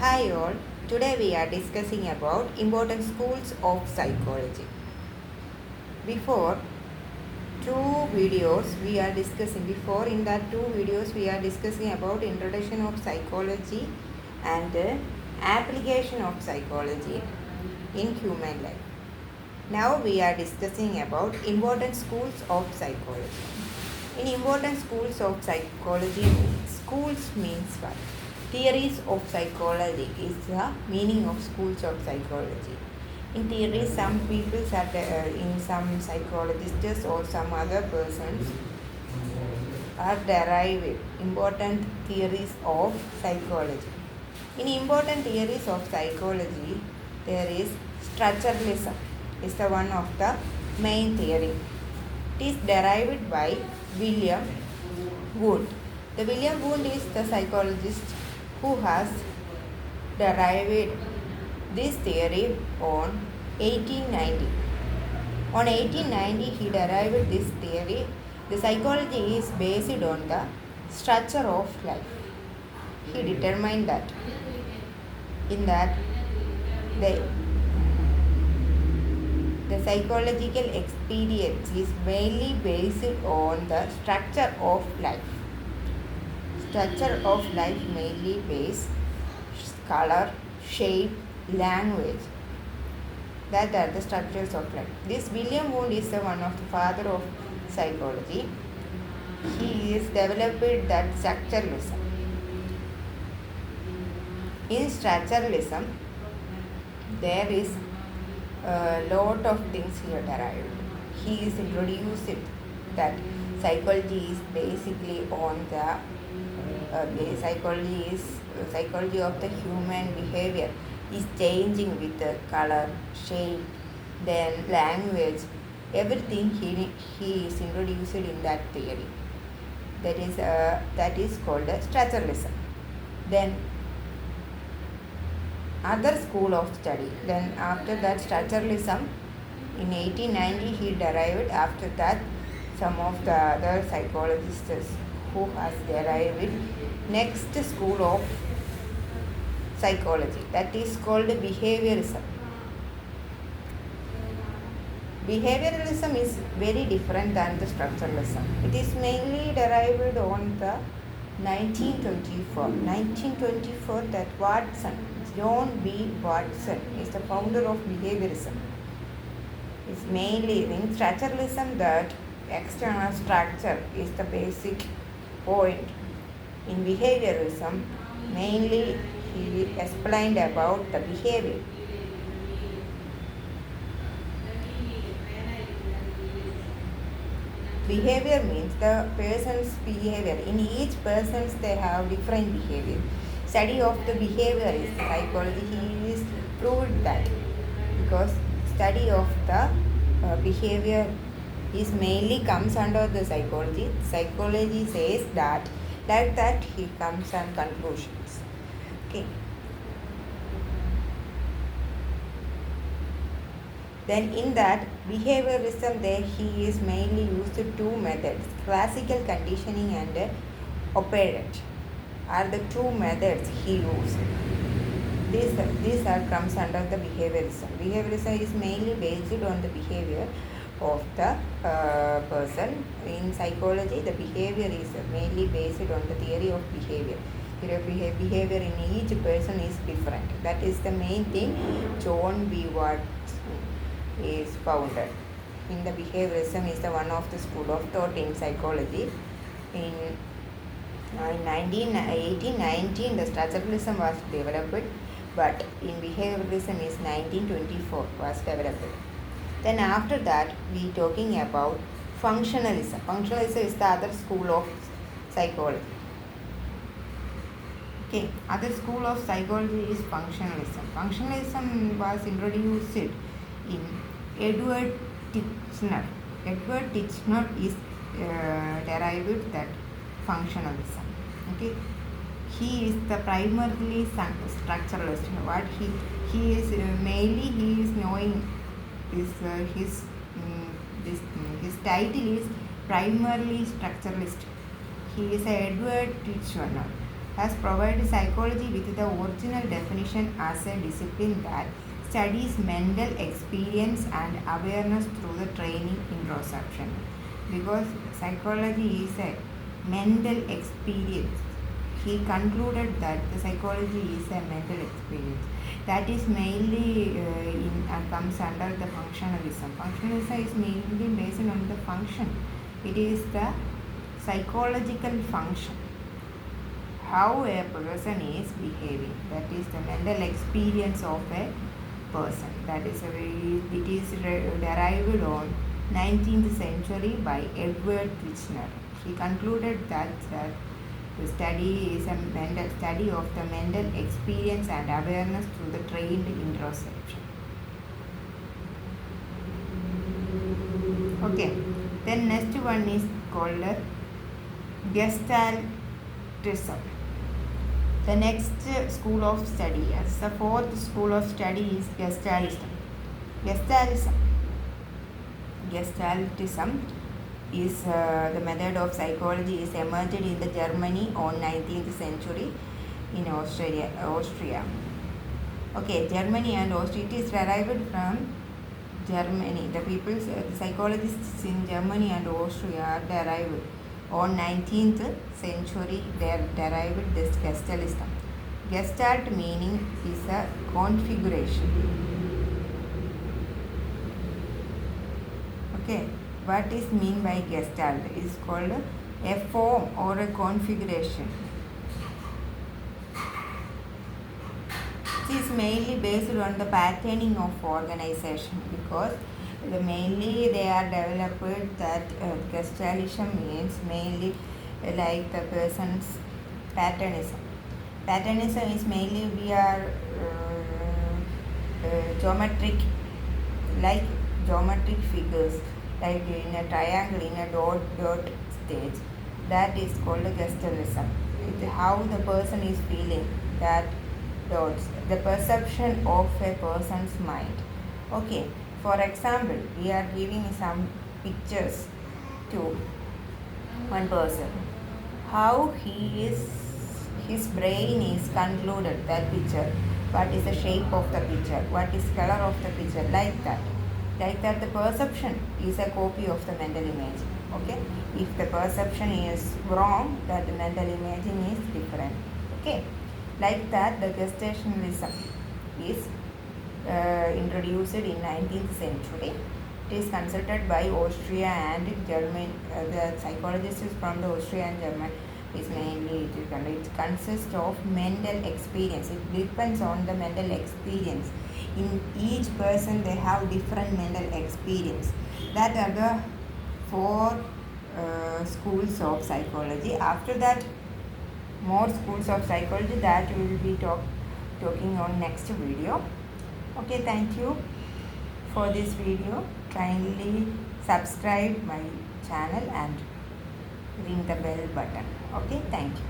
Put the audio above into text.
Hi all, today we are discussing about important schools of psychology. Before before in that two videos we are discussing about introduction of psychology and application of psychology in human life. Now we are discussing about important schools of psychology. In important schools of psychology, schools means what? Theories of psychology is the meaning of schools of psychology. In theory, some people in some psychologists or some other persons are derived important theories of psychology. In important theories of psychology, there is structuralism is the one of the main theory. It is derived by William Wood. The William Wood is the psychologist who has derived this theory on 1890. On 1890, he derived this theory. The psychology is based on the structure of life. He determined that in that the psychological experience is mainly based on the structure of life. Structure of life mainly based color, shape, language. That are the structures of life. This William Wood is one of the father of psychology. He is developed that structuralism. In structuralism, there is a lot of things here derived. He is introduced that psychology is basically on the psychology of the human behavior is changing with the color, shape, then language, everything he is introduced in that theory. That is called structuralism. Then other school of study. Then after that structuralism, in 1890 he derived. After that, some of the other psychologists who has derived next school of psychology, that is called behaviorism. Behavioralism is very different than the structuralism. It is mainly derived on the 1924. 1924, that Watson, John B. Watson is the founder of behaviorism. It's mainly in structuralism that external structure is the basic point. In behaviorism, mainly he explained about the behavior. Behavior means the person's behavior. In each person's they have different behavior. Study of the behavior is psychology. He is proved that because study of the behavior is mainly comes under the psychology. Psychology says that like that he comes on conclusions. Okay. Then in that behaviorism, there he is mainly used two methods: classical conditioning and operant are the two methods he used. These are comes under the behaviorism. Behaviorism is mainly based on the behavior of the person. In psychology, the behavior is mainly based on the theory of behavior. Behavior in each person is different. That is the main thing John B. Watson is founded. In the behaviorism is the one of the school of thought in psychology. In 1819, the structuralism was developed, but in behaviorism is 1924 was developed. Then after that, we talking about functionalism. Functionalism is the other school of psychology. Okay, other school of psychology is functionalism. Functionalism was introduced in Edward Titchener. Edward Titchener is derived that functionalism. Okay, he is the primarily structuralist. What he is mainly he is knowing is his title is primarily structuralist. He is Edward Titchener. has provided psychology with the original definition as a discipline that studies mental experience and awareness through the training introspection. Because psychology is a mental experience, he concluded that the psychology is a mental experience. That is mainly comes under the functionalism. Functionalism is mainly based on the function. It is the psychological function, how a person is behaving. That is the mental experience of a person. That is it is derived on 19th century by Edward Titchener. He concluded that the study is a mental study of the mental experience and awareness through the trained introspection. Okay, then next one is called Gestaltism. The next school of study, as the fourth school of study, is Gestaltism. Gestaltism is the method of psychology is emerged in the Germany on 19th century in Austria. Okay, Germany and Austria. It is derived from Germany. The psychologists in Germany and Austria are derived on 19th century. They derived this Gestaltism. Gestalt meaning is a configuration. Okay. What is mean by Gestalt? It is called a form or a configuration. It is mainly based on the patterning of organization, because mainly they are developed that Gestaltism means mainly like the person's patternism. Patternism is mainly we are geometric figures, like in a triangle, in a dot stage. That is called a Gestaltism. It's how the person is feeling, that dots, the perception of a person's mind. Okay, for example, we are giving some pictures to one person. How his brain is concluded that picture. What is the shape of the picture? What is color of the picture? Like that. The perception is a copy of the mental image. Okay, if the perception is wrong, that the mental imaging is different. Okay, like that the Gestaltism is introduced in 19th century. It is consulted by Austria and Germany. The psychologists from the Austria and Germany is mainly it consists of mental experience. It depends on the mental experience. In each person they have different mental experience. That are the four schools of psychology. After that, more schools of psychology that we will be talking on next video. Okay, thank you for this video. Kindly subscribe my channel and ring the bell button. Okay, thank you.